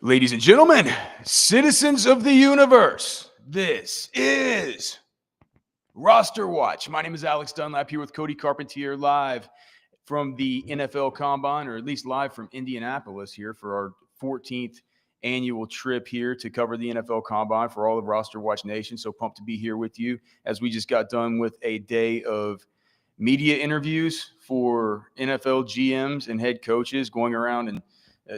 Ladies and gentlemen, citizens of the universe, this is Roster Watch. My name is Alex Dunlap here with Cody Carpentier live from the NFL Combine, or at least live from Indianapolis here for our 14th annual trip here to cover the NFL Combine for all of Roster Watch Nation. So pumped to be here with you as we just got done with a day of media interviews for NFL GMs and head coaches, going around and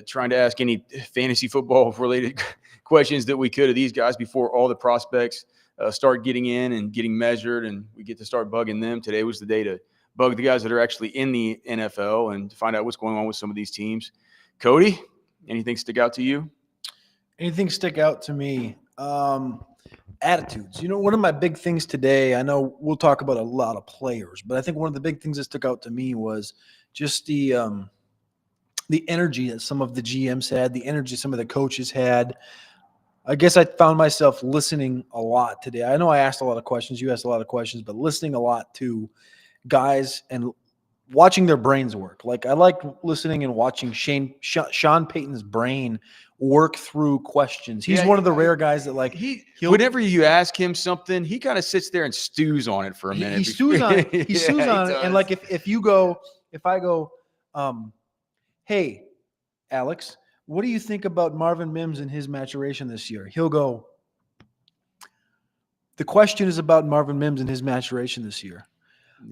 trying to ask any fantasy football related questions that we could of these guys before all the prospects start getting in and getting measured, and we get to start bugging them. Today was the day to bug the guys that are actually in the NFL and to find out what's going on with some of these teams. Cody, anything stick out to you? Anything stick out to me? Attitudes. You know, one of my big things today, I know we'll talk about a lot of players, but I think one of the big things that stuck out to me was just the energy that some of the GMs had, the energy some of the coaches had. I guess I found myself listening a lot today. I know I asked a lot of questions. You asked a lot of questions, but listening a lot to guys and watching their brains work. Like I liked listening and watching Sean Payton's brain work through questions. He's one of the rare guys that whenever you ask him something, he kind of sits there and stews on it for a minute. He stews on it. He stews on it. And like if I go, hey, Alex, what do you think about Marvin Mims and his maturation this year? He'll go, the question is about Marvin Mims and his maturation this year.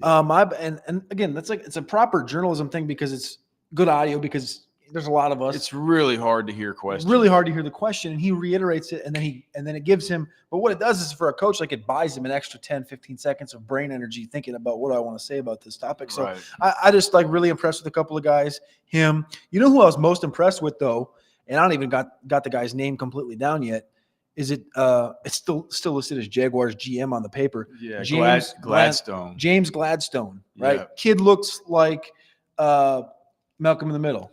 Yeah. And again, that's like, it's a proper journalism thing because it's good audio, because there's a lot of us. It's really hard to hear questions. Really hard to hear the question, and he reiterates it, and then it gives him. But what it does is, for a coach, like, it buys him an extra 10, 15 seconds of brain energy thinking about what I want to say about this topic. So right. I just really impressed with a couple of guys. Him, you know who I was most impressed with though, and I don't even got the guy's name completely down yet. Is it? It's still listed as Jaguars GM on the paper. Yeah, Gladstone. James Gladstone, right? Yeah. Kid looks like Malcolm in the Middle.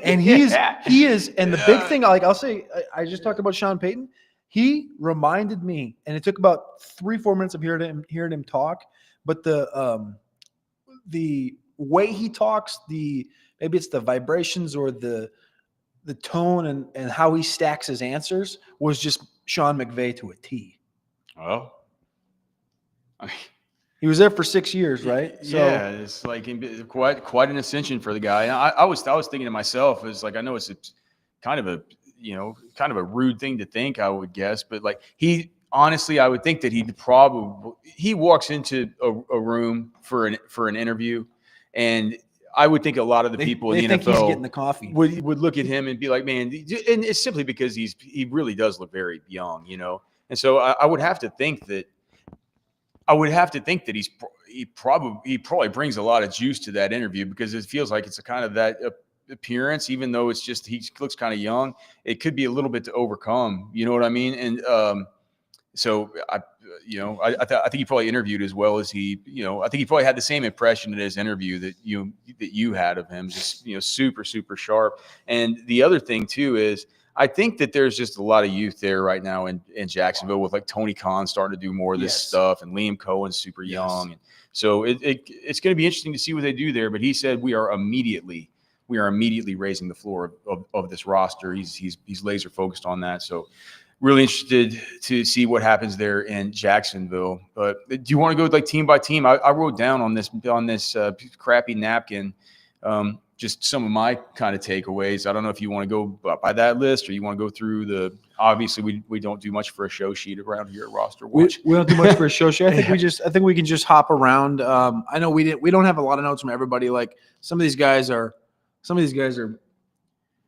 And he is, and the big thing, I'll say, I just talked about Sean Payton. He reminded me, and it took about 3-4 minutes of hearing him talk, but the way he talks, maybe it's the vibrations or the tone and how he stacks his answers was just Sean McVay to a T. Oh. He was there for 6 years, right? So, yeah, it's like quite an ascension for the guy. And I was thinking to myself, is like, I know it's kind of a rude thing to think, I would guess, but like I would think that he walks into a room for an interview, and I would think a lot of the people in the NFL he's getting the coffee would look at him and be like, man, and it's simply because he really does look very young, you know. And so I would have to think that he probably brings a lot of juice to that interview, because it feels like it's a kind of that appearance, even though it's just he looks kind of young. It could be a little bit to overcome, you know what I mean? And so I think he probably interviewed as well as I think he probably had the same impression in his interview that you had of him, just super, super sharp. And the other thing too is, I think that there's just a lot of youth there right now in Jacksonville, with like Tony Khan starting to do more of this stuff, and Liam Cohen's super young. And so it's going to be interesting to see what they do there. But he said we are immediately raising the floor of this roster. He's laser focused on that. So really interested to see what happens there in Jacksonville. But do you want to go like team by team? I wrote down on this crappy napkin just some of my kind of takeaways. I don't know if you want to go by that list, or you want to go through obviously we don't do much for a show sheet around here at Roster Watch. We don't do much for a show sheet. I think we can just hop around. I know we don't have a lot of notes from everybody. Like some of these guys are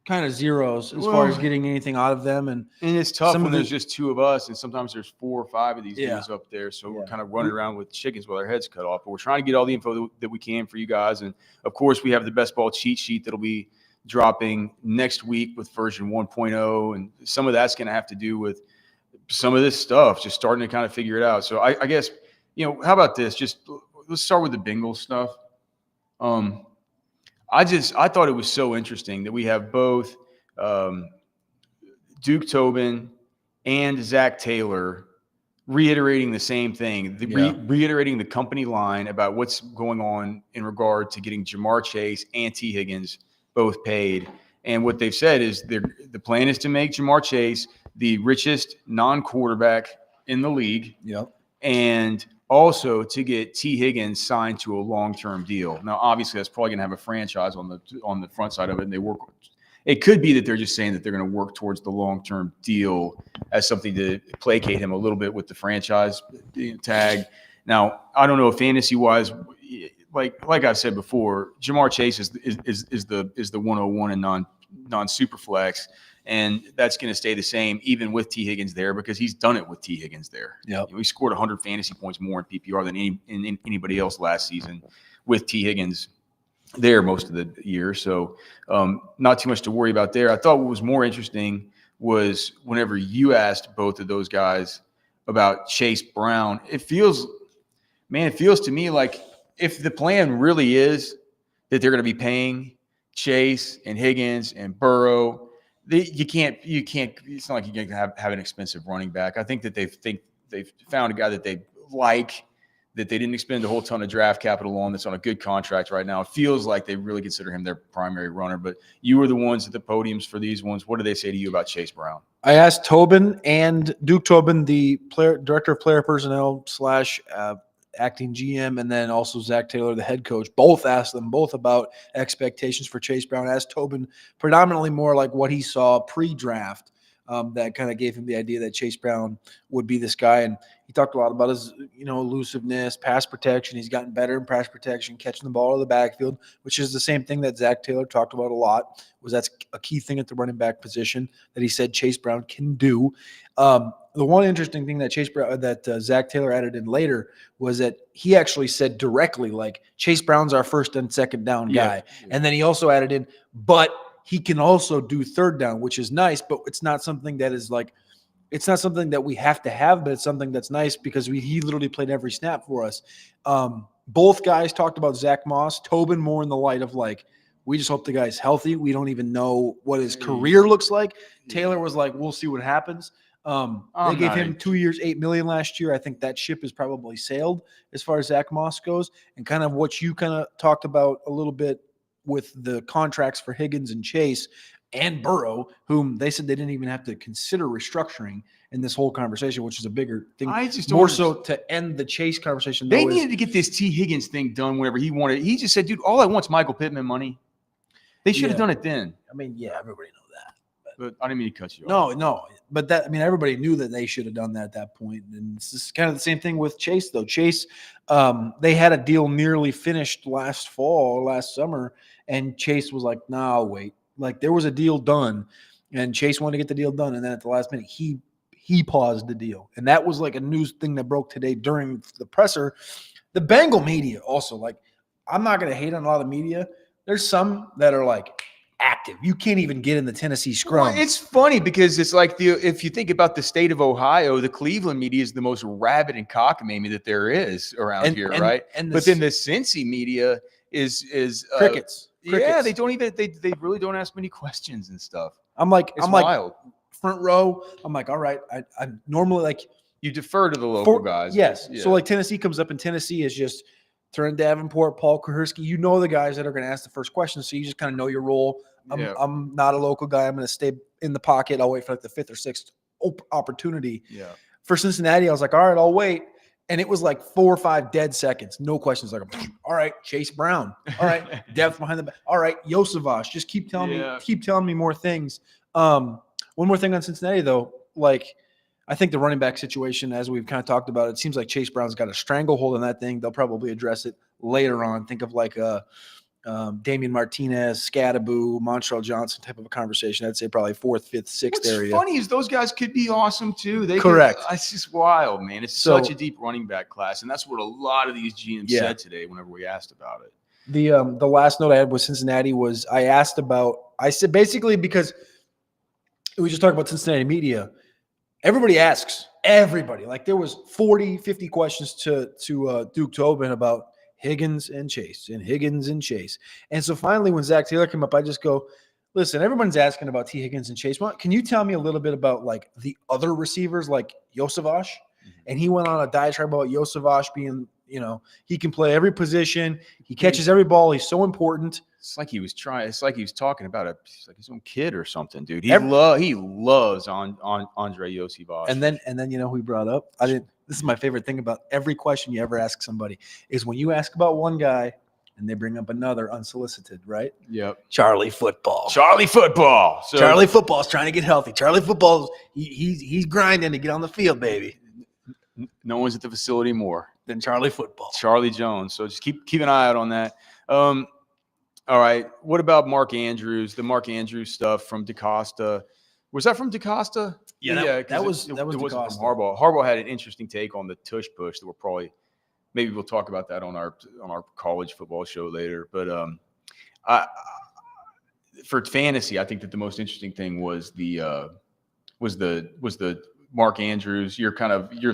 kind of zeros as far as getting anything out of them. And it's tough when there's just two of us, and sometimes there's 4 or 5 of these dudes up there. So we're kind of running around with chickens with our heads cut off. But we're trying to get all the info that we can for you guys. And, of course, we have the best ball cheat sheet that'll be dropping next week with version 1.0. And some of that's going to have to do with some of this stuff, just starting to kind of figure it out. So I guess, how about this? Just let's start with the Bengals stuff. I thought it was so interesting that we have both Duke Tobin and Zach Taylor reiterating the same thing, reiterating the company line about what's going on in regard to getting Jamar Chase and T. Higgins both paid. And what they've said is the plan is to make Jamar Chase the richest non-quarterback in the league. Yep. And also to get T. Higgins signed to a long-term deal. Now, obviously, that's probably going to have a franchise on the front side of it, and they work. It could be that they're just saying that they're going to work towards the long-term deal as something to placate him a little bit with the franchise tag. Now, I don't know if fantasy-wise, like I've said before, Jamar Chase is the 101 and non-super flex. And that's going to stay the same even with T. Higgins there because he's done it with T. Higgins there. Yep. He scored 100 fantasy points more in PPR than anybody else last season with T. Higgins there most of the year. So not too much to worry about there. I thought what was more interesting was whenever you asked both of those guys about Chase Brown, it feels to me like if the plan really is that they're going to be paying Chase and Higgins and Burrow, you can't. It's not like you can have an expensive running back. I think that they've found a guy that they like, that they didn't expend a whole ton of draft capital on, that's on a good contract right now. It feels like they really consider him their primary runner. But you were the ones at the podiums for these ones. What did they say to you about Chase Brown? I asked Tobin and Duke Tobin, the director of player personnel / acting GM, and then also Zach Taylor, the head coach. Both asked them both about expectations for Chase Brown. Asked Tobin predominantly more like what he saw pre-draft that kind of gave him the idea that Chase Brown would be this guy. And he talked a lot about his, elusiveness, pass protection. He's gotten better in pass protection, catching the ball out of the backfield, which is the same thing that Zach Taylor talked about a lot. That's a key thing at the running back position that he said Chase Brown can do. The one interesting thing that Zach Taylor added in later was that he actually said directly, like, Chase Brown's our first and second down guy. Yeah. And then he also added in, but he can also do third down, which is nice, but it's not something that is like, it's not something that we have to have, but it's something that's nice because he literally played every snap for us. Both guys talked about Zach Moss, Tobin more in the light of like, we just hope the guy's healthy. We don't even know what his career looks like. Taylor was like, we'll see what happens. They gave him 2 years, $8 million last year. I think that ship is probably sailed as far as Zach Moss goes. And kind of what you kind of talked about a little bit with the contracts for Higgins and Chase and Burrow, whom they said they didn't even have to consider restructuring in this whole conversation, which is a bigger thing. I just more so to end the Chase conversation. They needed to get this T. Higgins thing done whenever he wanted. He just said, dude, all I want is Michael Pittman money. They should have done it then. I mean, yeah, everybody knows that. But I didn't mean to cut you off. No. But everybody knew that they should have done that at that point. And it's just kind of the same thing with Chase, though. Chase, they had a deal nearly finished last summer, and Chase was like, "No, I'll wait." Like, there was a deal done, and Chase wanted to get the deal done, and then at the last minute, he paused the deal. And that was like a news thing that broke today during the presser. The Bengal media also, like, I'm not going to hate on a lot of media. There's some that are like active. You can't even get in the Tennessee scrum. Well, it's funny because it's like if you think about the state of Ohio, the Cleveland media is the most rabid and cockamamie that there is around here, right? But then the Cincy media is crickets. Yeah, they don't even they really don't ask many questions and stuff. I'm wild. Like front row. I'm like, all right. I normally like you defer to the local guys. Yes. Yeah. So like Tennessee comes up, and Tennessee is just Trent Davenport, Paul Kuharsky. You know the guys that are going to ask the first question, so you just kind of know your role. I'm not a local guy. I'm going to stay in the pocket. I'll wait for like the fifth or sixth opportunity. Yeah. For Cincinnati, I was like, all right, I'll wait. And it was like 4 or 5 dead seconds. No questions. Like, all right, Chase Brown. All right, depth behind the back. All right, Yosevach. Just keep telling me more things. One more thing on Cincinnati, though. Like, I think the running back situation, as we've kind of talked about, it seems like Chase Brown's got a stranglehold on that thing. They'll probably address it later on. Think of like a Damian Martinez, Scadaboo, Montrell Johnson type of a conversation. I'd say probably 4th, 5th, 6th area. What's funny is those guys could be awesome too. Correct. It's just wild, man. It's such a deep running back class, and that's what a lot of these GMs said today whenever we asked about it. The last note I had with Cincinnati was I said basically because we just talked about Cincinnati media. Everybody asks. Everybody. Like there was 40, 50 questions to Duke Tobin about Higgins and Chase. And so finally when Zach Taylor came up, I just go, listen, everyone's asking about T. Higgins and Chase. Can you tell me a little bit about like the other receivers like Yosevach? Mm-hmm. And he went on a diatribe about Yosevach being, he can play every position. He catches every ball. He's so important. It's like he was talking about his own kid or something, dude. He loves on Andre Iosivas. And then you know who he brought up? This is my favorite thing about every question you ever ask somebody is when you ask about one guy and they bring up another unsolicited, right? Yep. Charlie Football. So Charlie Football's trying to get healthy. Charlie Football's he's grinding to get on the field, baby. No one's at the facility more than Charlie Football. Charlie Jones. So just keep an eye out on that. All right. What about Mark Andrews? The Mark Andrews stuff from DeCosta. Was that from DeCosta? Yeah, that was from DeCosta. Harbaugh. Harbaugh had an interesting take on the tush push that maybe we'll talk about that on our college football show later. But for fantasy, I think that the most interesting thing was the Mark Andrews. Your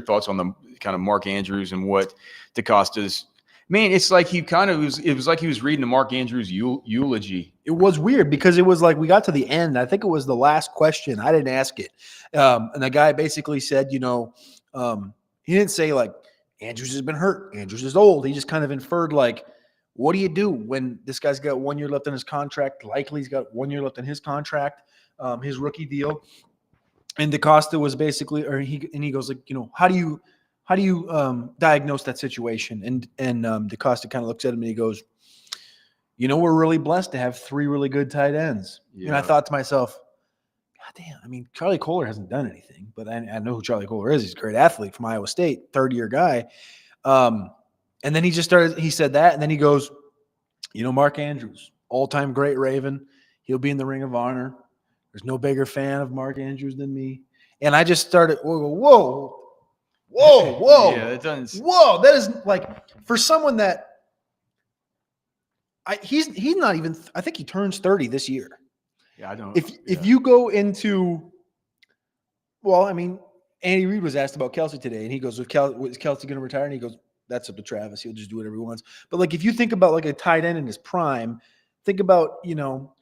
thoughts on the kind of Mark Andrews and what DeCosta's. Man, it's like it was like he was reading the Mark Andrews eulogy. It was weird because it was like we got to the end. I think it was the last question. I didn't ask it. And the guy basically said, he didn't say like Andrews has been hurt. Andrews is old. He just kind of inferred like, what do you do when this guy's got 1 year left in his contract? Likely he's got 1 year left in his contract, his rookie deal. And DeCosta was basically, he goes like, how do you diagnose that situation? And DeCosta kind of looks at him and he goes, we're really blessed to have 3 really good tight ends. Yeah. And I thought to myself, God damn, I mean, Charlie Kolar hasn't done anything, but I know who Charlie Kolar is. He's a great athlete from Iowa State, third-year guy. And then he said that, and then he goes, Mark Andrews, all-time great Raven. He'll be in the Ring of Honor. There's no bigger fan of Mark Andrews than me. And I just started, whoa. Yeah, that doesn't. Whoa, that is like for someone that he's not even. I think he turns 30 this year. Yeah, I don't. If you go into, well, I mean, Andy Reid was asked about Kelsey today, and he goes, "Is Kelsey going to retire?" And he goes, "That's up to Travis. He'll just do whatever he wants." But like, if you think about like a tight end in his prime, think about Bill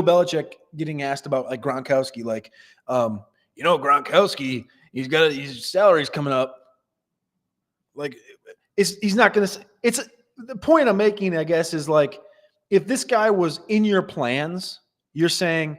Belichick getting asked about like Gronkowski, like, Gronkowski. His salary's coming up. Like, he's not going to – it's the point I'm making, I guess, is like if this guy was in your plans, you're saying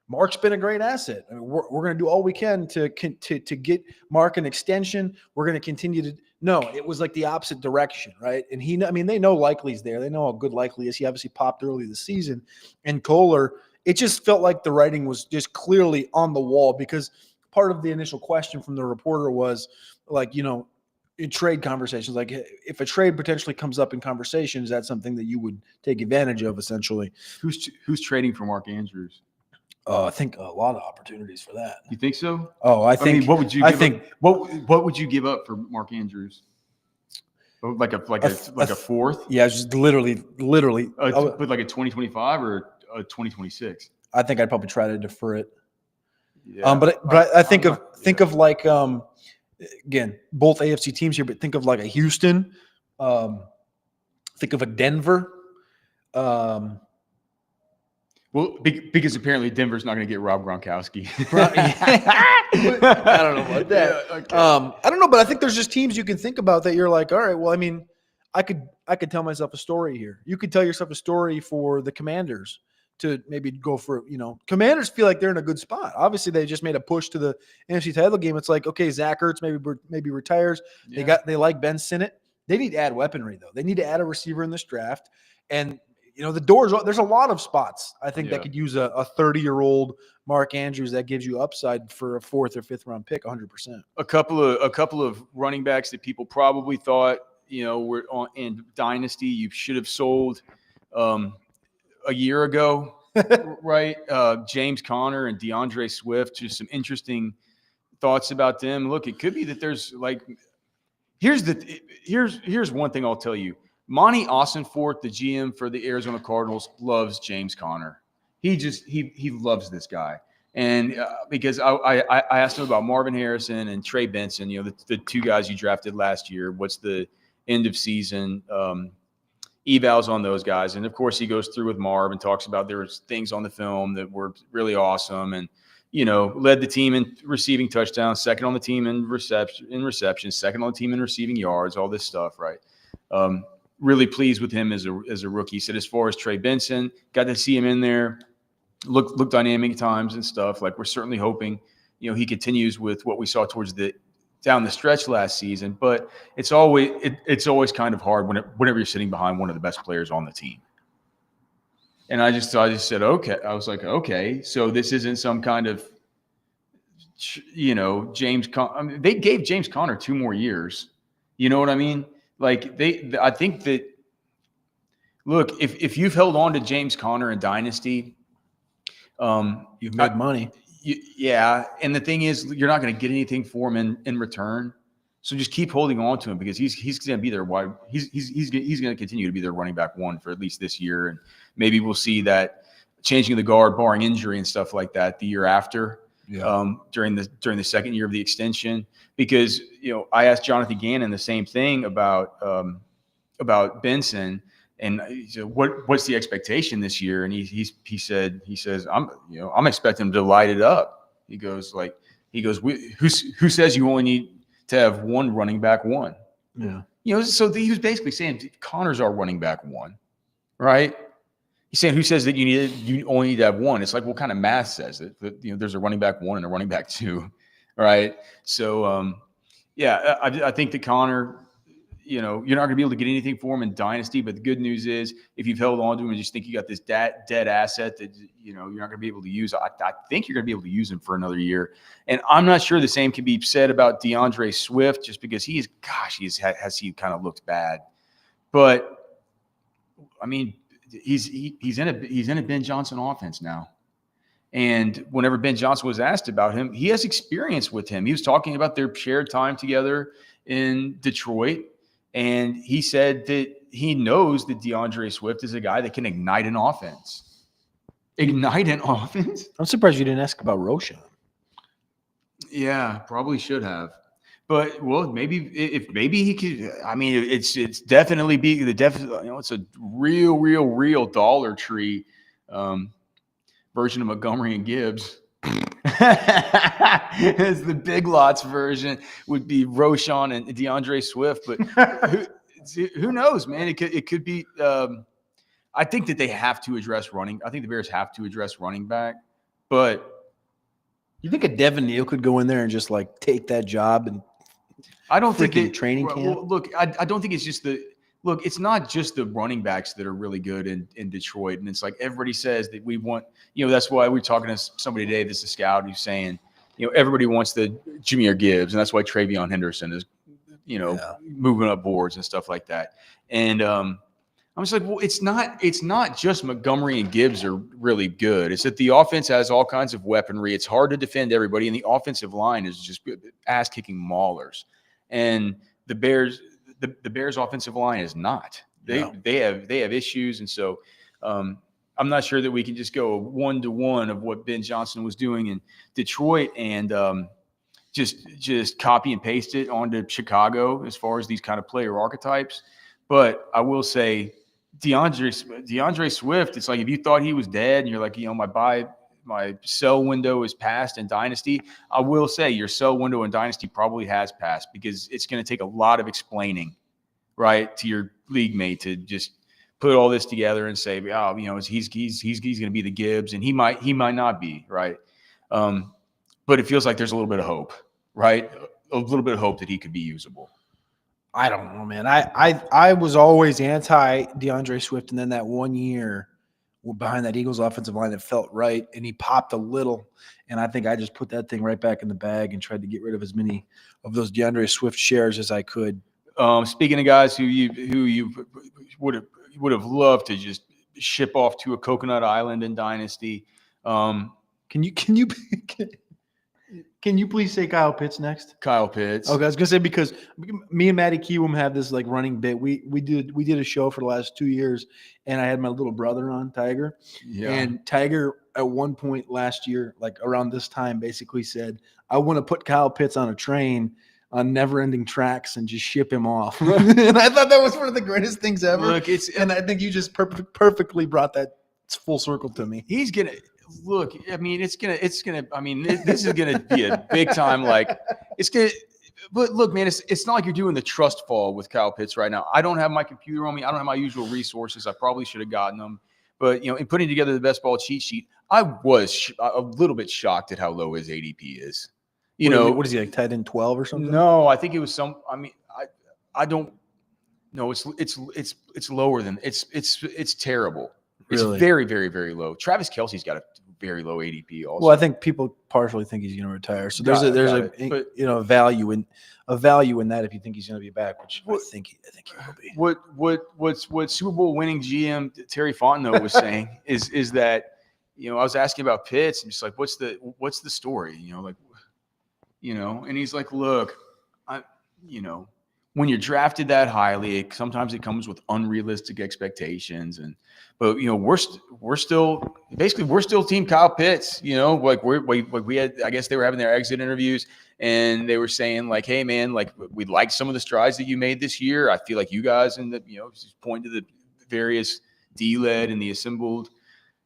Mark's been a great asset. I mean, we're going to do all we can to get Mark an extension. We're going to continue to – no, it was like the opposite direction, right? And they know Likely's there. They know how good Likely is. He obviously popped early this season. And Kolar, it just felt like the writing was just clearly on the wall because – part of the initial question from the reporter was like, in trade conversations, like if a trade potentially comes up in conversation, is that something that you would take advantage of essentially? Who's trading for Mark Andrews? I think a lot of opportunities for that. You think so? Oh, I think. What would you? What would you give up for Mark Andrews? Like a fourth? Yeah, just literally. But like a 2025 or a 2026? I think I'd probably try to defer it. Yeah, but I think of like again, both AFC teams here, but think of like a Houston, think of a Denver. Well, because apparently Denver's not going to get Rob Gronkowski. I don't know about that. Yeah, okay. I don't know, but I think there's just teams you can think about that you're like, all right, well, I mean, I could tell myself a story here. You could tell yourself a story for the Commanders. To maybe go for, Commanders feel like they're in a good spot. Obviously, they just made a push to the NFC title game. It's like, okay, Zach Ertz maybe retires. Yeah. They like Ben Sinnott. They need to add weaponry though. They need to add a receiver in this draft. And the doors. There's a lot of spots I think that could use a 30-year-old Mark Andrews that gives you upside for a 4th or 5th round pick, 100%. A couple of running backs that people probably thought were in dynasty you should have sold. A year ago, right? James Conner and DeAndre Swift, just some interesting thoughts about them. Look, it could be that there's like here's one thing I'll tell you. Monty Ossenfort, the GM for the Arizona Cardinals, loves James Conner. He loves this guy. And because I asked him about Marvin Harrison and Trey Benson, the 2 guys you drafted last year, what's the end of season evals on those guys. And of course he goes through with Marv and talks about there was things on the film that were really awesome and, led the team in receiving touchdowns, second on the team in reception, second on the team in receiving yards, all this stuff. Right. really pleased with him as a rookie. He said as far as Trey Benson, got to see him in there, look dynamic at times and stuff. Like we're certainly hoping, he continues with what we saw towards down the stretch last season. But it's always kind of hard whenever you're sitting behind one of the best players on the team. And I just said, okay. I was like, okay, so this isn't some kind of, James. They gave James Conner 2 more years. You know what I mean? Like I think that. Look, if you've held on to James Conner in Dynasty, you've made money. Yeah, and the thing is, you're not going to get anything for him in return. So just keep holding on to him because he's going to be there. He's going to continue to be their running back 1 for at least this year, and maybe we'll see that changing of the guard, barring injury and stuff like that, the year after. Yeah. During the second year of the extension, because I asked Jonathan Gannon the same thing about Benson, and what's the expectation this year? And he says I'm expecting him to light it up. He goes who says you only need to have one running back 1? Yeah. So he was basically saying Connor's our running back 1, right? He's saying who says that you only need to have 1? It's like what kind of math says it? That, there's a running back 1 and a running back 2, right? So I think that Connor, you're not going to be able to get anything for him in Dynasty. But the good news is, if you've held on to him and just think you got this dead asset that you're not going to be able to use, I think you're going to be able to use him for another year. And I'm not sure the same can be said about DeAndre Swift, just because he kind of looked bad. But I mean, he's in a Ben Johnson offense now. And whenever Ben Johnson was asked about him, he has experience with him. He was talking about their shared time together in Detroit. And he said that he knows that DeAndre Swift is a guy that can ignite an offense. I'm surprised you didn't ask about Roshan. Yeah, probably should have. But maybe he could. I mean, it's definitely it's a real Dollar Tree version of Montgomery and Gibbs. As the Big Lots version would be Roshan and DeAndre Swift, but who knows, man? It could be. I think that they have to address running. I think the Bears have to address running back, but you think a Devin Neal could go in there and just like take that job? And I don't think training camp. Well, look, I don't think it's just it's not just the running backs that are really good in Detroit. And it's like everybody says that we want, that's why we're talking to somebody today that's a scout who's saying, everybody wants the Jahmyr Gibbs. And that's why Travion Henderson is, moving up boards and stuff like that. And I'm just like, well, it's not just Montgomery and Gibbs are really good. It's that the offense has all kinds of weaponry. It's hard to defend everybody. And the offensive line is just ass-kicking maulers. And the Bears offensive line is not. They have issues, and so I'm not sure that we can just go 1-to-1 of what Ben Johnson was doing in Detroit and just copy and paste it onto Chicago as far as these kind of player archetypes. But I will say DeAndre Swift, it's like if you thought he was dead and you're like, my sell window is past in Dynasty, I will say your sell window in Dynasty probably has passed, because it's going to take a lot of explaining, right, to your league mate to just put all this together and say, he's going to be the Gibbs, and he might not be, right? But it feels like there's a little bit of hope, right? A little bit of hope that he could be usable. I don't know, man. I was always anti DeAndre Swift, and then that 1 year behind that Eagles offensive line that felt right, and he popped a little, and I think I just put that thing right back in the bag and tried to get rid of as many of those DeAndre Swift shares as I could. Speaking of guys who you would have loved to just ship off to a coconut island in Dynasty, can you please say Kyle Pitts next? Kyle Pitts. Okay, I was gonna say, because me and Matty Kiwum have this like running bit. We did a show for the last 2 years, and I had my little brother on, Tiger. Yeah. And Tiger at one point last year, like around this time, basically said, "I want to put Kyle Pitts on a train on never-ending tracks and just ship him off." And I thought that was one of the greatest things ever. Look, and I think you just perfectly brought that full circle to me. He's gonna. Look, I mean, this is gonna be a big time. Like, it's gonna. But look, man, it's not like you're doing the trust fall with Kyle Pitts right now. I don't have my computer on me. I don't have my usual resources. I probably should have gotten them. But, in putting together the best ball cheat sheet, I was a little bit shocked at how low his ADP is. What is he, like tight end 12 or something? No, I think it was I don't know. It's lower than it's terrible. Really? It's very, very, very low. Travis Kelce's got a very low ADP also. Well, I think people partially think he's going to retire. So there's a value in that if you think he's going to be back, which I think he will be. What Super Bowl winning GM Terry Fontenot was saying is that I was asking about Pitts and just like what's the story, and he's like, look, when you're drafted that highly, sometimes it comes with unrealistic expectations, but we're still Team Kyle Pitts. Like we had, I guess they were having their exit interviews and they were saying like, hey man, like we like some of the strides that you made this year. I feel like you guys just point to the various D-led and the assembled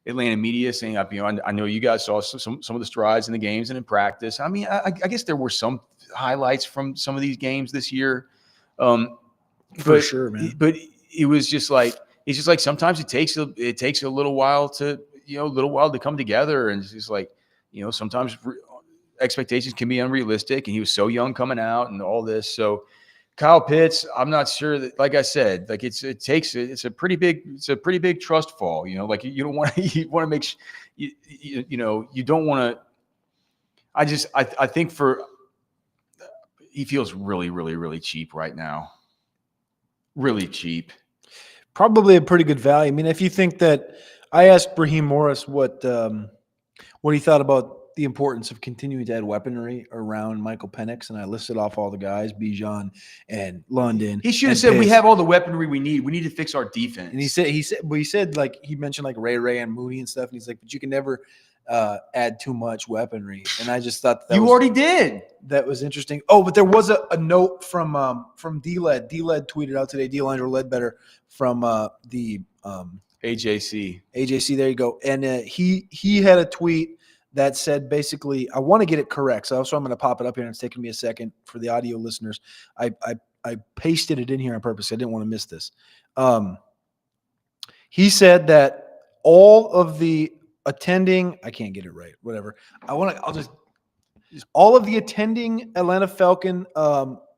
Atlanta media saying, I know you guys saw some of the strides in the games and in practice. I mean, I guess there were some highlights from some of these games this year. For sure, man. But it was just like sometimes it takes a little while to come together, and it's just like sometimes expectations can be unrealistic, and he was so young coming out and all this. So Kyle Pitts, I'm not sure that, like I said, like it's a pretty big trust fall. Like you don't want to want to make you don't want to. I think he feels really, really, really cheap right now. Really cheap. Probably a pretty good value. I mean, if you think that I asked Raheem Morris what he thought about the importance of continuing to add weaponry around Michael Penix, and I listed off all the guys, Bijan and London. He should have said, we have all the weaponry we need. We need to fix our defense. And he said like he mentioned like Ray and Mooney and stuff, and he's like, but you can never add too much weaponry. And I just thought that already did. That was interesting. Oh, but there was a note from D-Led. D-Led tweeted out today, D-Landry Ledbetter from the AJC. AJC, there you go. And he had a tweet that said basically, I want to get it correct, so I'm going to pop it up here, and it's taking me a second for the audio listeners. I pasted it in here on purpose. I didn't want to miss this. He said that all of the attending, I can't get it right, whatever. All of the attending Atlanta Falcon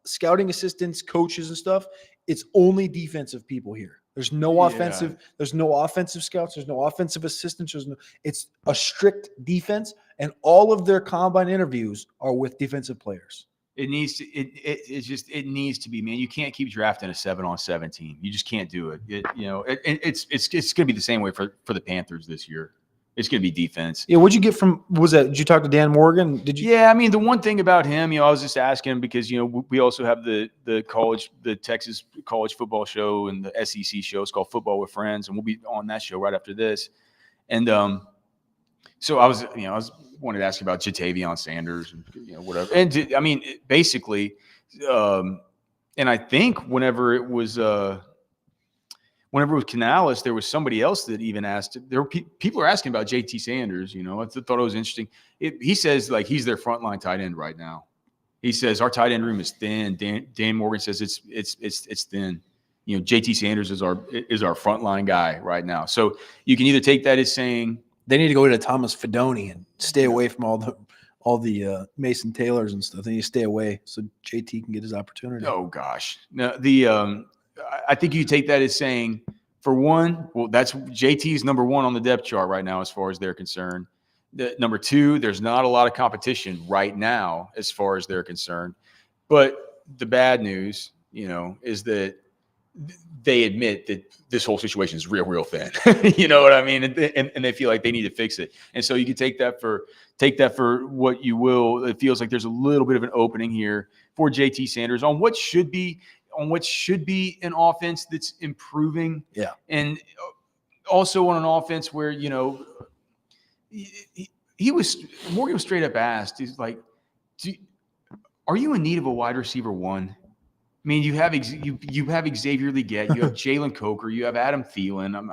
scouting assistants, coaches and stuff, it's only defensive people here. There's no offensive. There's no offensive scouts. There's no offensive assistants. It's a strict defense, and all of their combine interviews are with defensive players. It needs to. It needs to be, man. You can't keep drafting a 7-on-7 team. You just can't do it. It's going to be the same way for the Panthers this year. It's going to be defense. Yeah, what'd you get from? Did you talk to Dan Morgan? Did you? Yeah, I mean, the one thing about him, I was just asking him because we also have the Texas college football show and the SEC show. It's called Football with Friends, and we'll be on that show right after this. And so I was wanted to ask you about Jatavion Sanders and whatever. And I mean, basically, and I think whenever it was Canales, there was somebody else that even asked. There were people are asking about JT Sanders. I thought it was interesting. He says like he's their frontline tight end right now. He says our tight end room is thin. Dan Morgan says it's thin. JT Sanders is our frontline guy right now. So you can either take that as saying they need to go to Thomas Fidone and stay away from all the Mason Taylors and stuff. They need to stay away so JT can get his opportunity. Oh gosh, no, I think you take that as saying, for one, well, that's JT's number one on the depth chart right now as far as they're concerned. Number two, there's not a lot of competition right now as far as they're concerned. But the bad news, is that they admit that this whole situation is real thin. You know what I mean? And they feel like they need to fix it. And so you can take that for what you will. It feels like there's a little bit of an opening here for JT Sanders on what should be an offense that's improving. Yeah. And also on an offense where, Morgan was straight up asked, he's like, are you in need of a wide receiver one? I mean, you have Xavier Legette, you have Jalen Coker, you have Adam Thielen.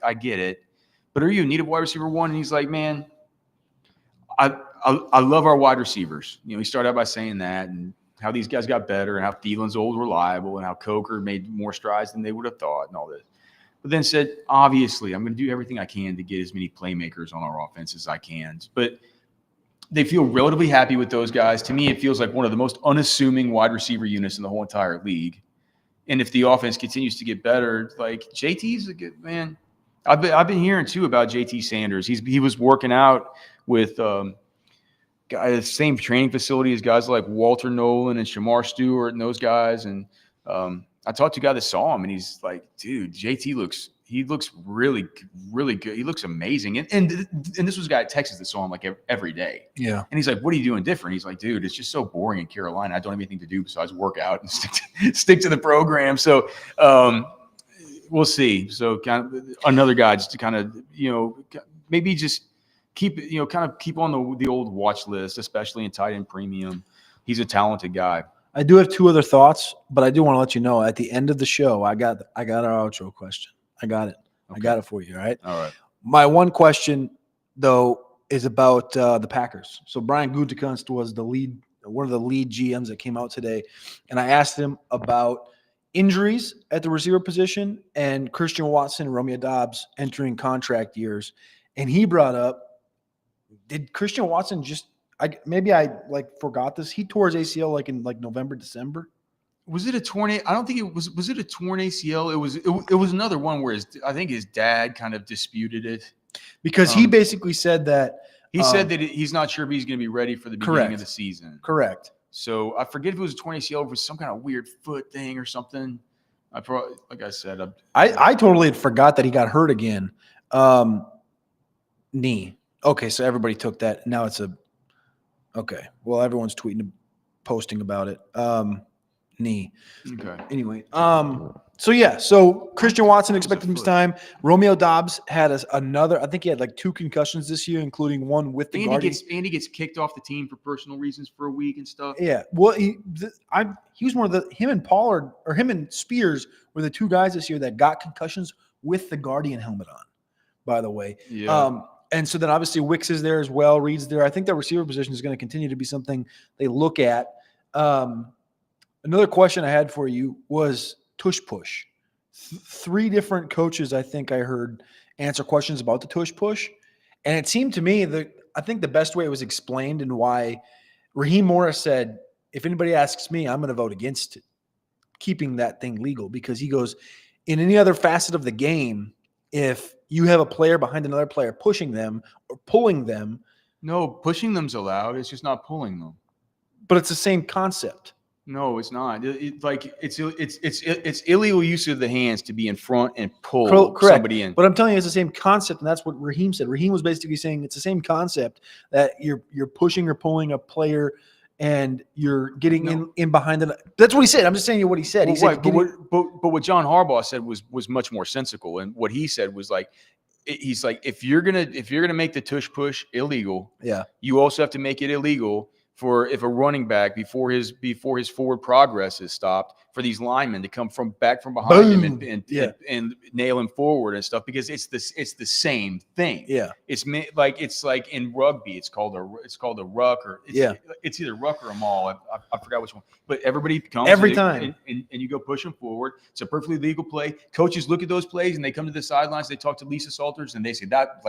I get it. But are you in need of wide receiver one? And he's like, man, I love our wide receivers. He started out by saying that. And how these guys got better and how Thielen's old reliable and how Coker made more strides than they would have thought and all this. But then said, obviously, I'm going to do everything I can to get as many playmakers on our offense as I can. But they feel relatively happy with those guys. To me, it feels like one of the most unassuming wide receiver units in the whole entire league. And if the offense continues to get better, like JT's a good man. I've been hearing too about JT Sanders. He was working out with the same training facility as guys like Walter Nolan and Shamar Stewart and those guys. And I talked to a guy that saw him, and he's like, dude, JT looks really, really good. He looks amazing. And this was a guy at Texas that saw him like every day. Yeah. And he's like, what are you doing different? He's like, dude, it's just so boring in Carolina. I don't have anything to do besides work out and stick to the program. So we'll see. So kind of another guy just to kind of, maybe just keep on the old watch list, especially in tight end premium. He's a talented guy. I do have two other thoughts, but I do want to let you know at the end of the show, I got our outro question. I got it. Okay. I got it for you. All right. All right. My one question though is about the Packers. So Brian Gutekunst was one of the lead GMs that came out today, and I asked him about injuries at the receiver position and Christian Watson and Romeo Doubs entering contract years, and he brought up, did Christian Watson I forgot this. He tore his ACL in November, December. Was it a torn? I don't think it was. Was it a torn ACL? It was another one where I think his dad kind of disputed it because he basically said that said that he's not sure if he's going to be ready for the beginning of the season. Correct. So I forget if it was a torn ACL or if it was some kind of weird foot thing or something. I probably, like I said, I totally had forgot that he got hurt again. Knee. Okay, so everybody took that. Now it's okay. Well, everyone's tweeting, posting about it. Knee. Okay. Anyway, so Christian Watson expected his time. Romeo Doubs had another. I think he had 2 concussions this year, including one with the Guardians. Andy gets kicked off the team for personal reasons for a week and stuff. Yeah. Well, he was one of him and Pollard or him and Spears were the 2 guys this year that got concussions with the Guardian helmet on. By the way. Yeah. And so then obviously Wicks is there as well. Reed's there. I think the receiver position is going to continue to be something they look at. Another question I had for you was tush push. 3 different coaches I think I heard answer questions about the tush push. And it seemed to me that I think the best way it was explained and why Raheem Morris said, if anybody asks me, I'm going to vote against keeping that thing legal, because he goes, in any other facet of the game, if you have a player behind another player pushing them or pulling them. No, pushing them's allowed. It's just not pulling them. But it's the same concept. No, it's not. It's illegal use of the hands to be in front and pull somebody in. But I'm telling you, it's the same concept, and that's what Raheem said. Raheem was basically saying it's the same concept that you're pushing or pulling a player, and you're getting in behind the. That's what he said. I'm just saying you what he said. But what John Harbaugh said was much more sensical, and what he said was he's like, if you're gonna make the tush push illegal, you also have to make it illegal for if a running back before his forward progress is stopped, for these linemen to come back from behind him and nail him forward and stuff, because it's the same thing. Yeah, it's like in rugby, it's called a ruck, or it's either ruck or a maul. I forgot which one, but everybody comes every time and you go push them forward. It's a perfectly legal play. Coaches look at those plays and they come to the sidelines. They talk to Lisa Salters and they say that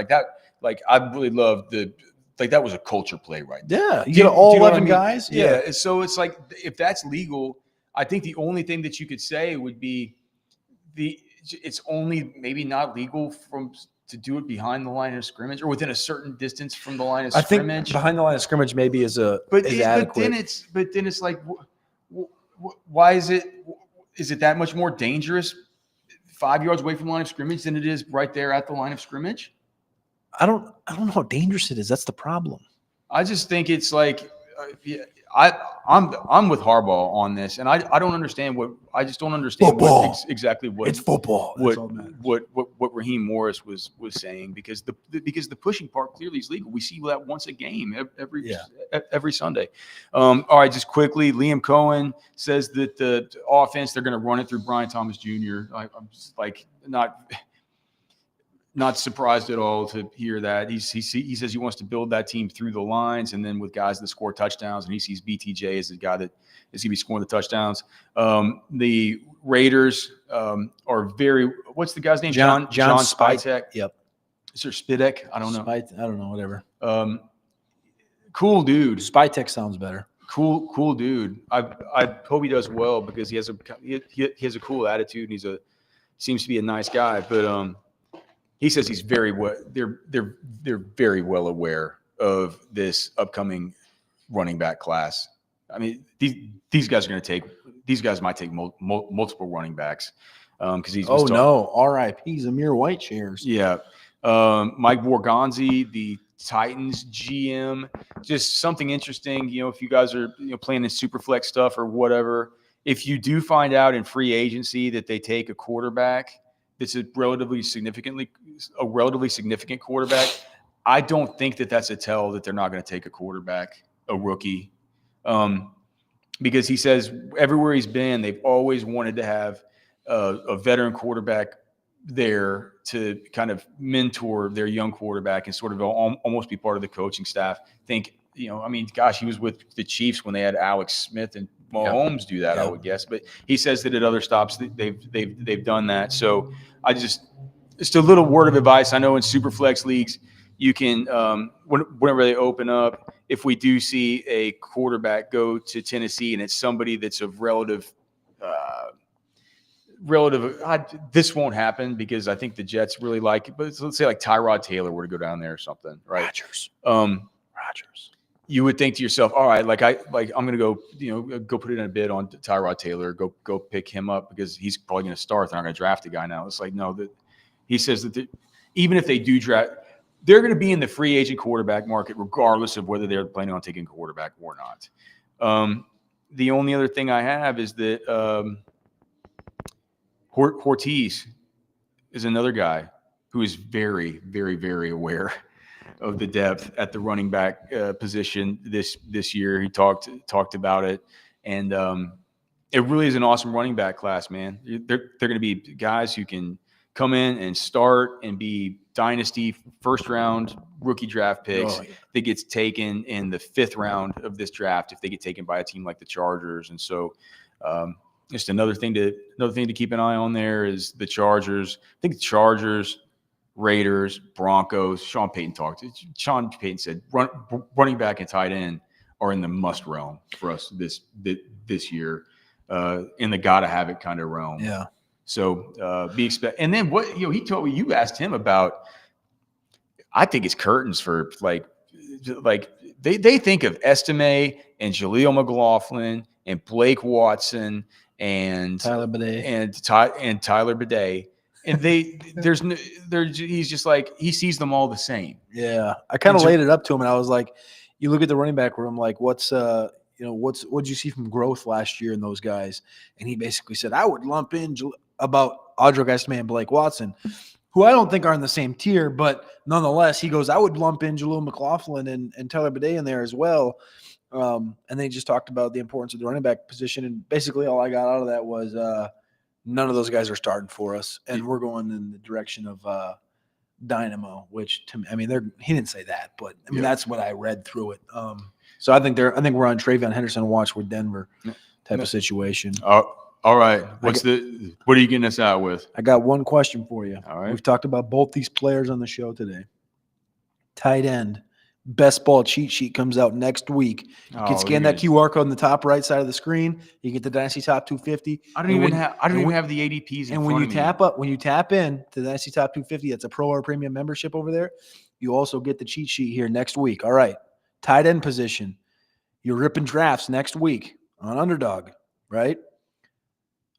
I really love the. That was a culture play right there. Yeah, you get all 11 guys. Yeah, so it's like, if that's legal, I think the only thing that you could say would be it's only maybe not legal to do it behind the line of scrimmage or within a certain distance from the line of scrimmage. I think behind the line of scrimmage maybe is adequate. But then it's like, why is it that much more dangerous 5 yards away from the line of scrimmage than it is right there at the line of scrimmage? I don't know how dangerous it is. That's the problem. I just think it's like, I'm with Harbaugh on this, and I don't understand exactly what it's football. What Raheem Morris was saying, because the pushing part clearly is legal. We see that once a game every Sunday. All right, just quickly, Liam Cohen says that the offense, they're going to run it through Brian Thomas Jr. I'm just not. Not surprised at all to hear that. He says he wants to build that team through the lines and then with guys that score touchdowns, and he sees BTJ as the guy that is going to be scoring the touchdowns. The Raiders are very – what's the guy's name? John Spytek. Yep. Is there Spidek? I don't know. I don't know, whatever. Cool dude. Spytek sounds better. Cool dude. I hope he does well because he has a cool attitude and seems to be a nice guy. But he says he's very well. They're very well aware of this upcoming running back class. I mean, these guys are going to take. These guys might take multiple running backs because he's. Oh no! R.I.P. Zamir Whiteshares. Yeah, Mike Borgonzi, the Titans GM. Just something interesting. If you guys are playing in Superflex stuff or whatever, if you do find out in free agency that they take a quarterback that's a relatively significant quarterback, I don't think that's a tell that they're not going to take a rookie. Because he says everywhere he's been, they've always wanted to have a veteran quarterback there to kind of mentor their young quarterback and sort of almost be part of the coaching staff. He was with the Chiefs when they had Alex Smith and Mahomes do that, I would guess. But he says that at other stops they've done that. So just a little word of advice. I know in Superflex leagues, you can whenever they open up, if we do see a quarterback go to Tennessee and it's somebody that's of relative, this won't happen because I think the Jets really like it. But let's say like Tyrod Taylor were to go down there or something, right? Rodgers. You would think to yourself, all right, I'm going to go put it in a bid on Tyrod Taylor, go pick him up because he's probably going to start. They're not going to draft a guy now. It's like, no, he says that even if they do draft, they're going to be in the free agent quarterback market regardless of whether they're planning on taking a quarterback or not. The only other thing I have is that Ortiz is another guy who is very, very, very aware of the depth at the running back position this year. He talked about it, and it really is an awesome running back class, man. They're going to be guys who can come in and start and be dynasty first-round rookie draft picks that gets taken in the 5th round of this draft if they get taken by a team like the Chargers. And so just another thing to keep an eye on there is the Chargers. I think the Chargers, Raiders, Broncos. Sean Payton said running back and tight end are in the must realm for us this year, in the gotta have it kind of realm. Yeah. So be expect. And then what he told me, you asked him about. I think it's curtains for like they think of Estime and Jaleel McLaughlin and Blake Watson and Tyler Bidet and Tyler Bidet. And he's just like, he sees them all the same. Yeah. I kind of laid it up to him and I was like, you look at the running back room, like what'd you see from growth last year in those guys? And he basically said, I would lump in about Audric Estime and Blake Watson, who I don't think are in the same tier, but nonetheless, he goes, I would lump in Jaleel McLaughlin and Tyler Bidet in there as well. And they just talked about the importance of the running back position. And basically all I got out of that was none of those guys are starting for us. And we're going in the direction of Dynamo, which he didn't say that, but that's what I read through it. So I think we're on Travion Henderson watch with Denver type of situation. All right. What are you getting us out with? I got one question for you. All right. We've talked about both these players on the show today. Tight end. Best ball cheat sheet comes out next week. You can scan that QR code on the top right side of the screen. You get the Dynasty Top 250. I don't even have the ADPs. And when you tap in to the Dynasty Top 250, that's a pro or premium membership over there. You also get the cheat sheet here next week. All right, tight end position. You're ripping drafts next week on Underdog, right?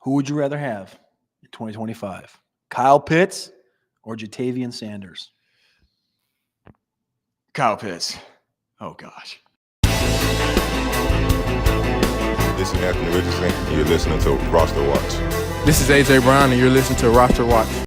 Who would you rather have in 2025? Kyle Pitts or Jatavian Sanders? Kyle Pitts. Oh, gosh. This is Anthony Richardson, and you're listening to Roster Watch. This is AJ Brown, and you're listening to Roster Watch.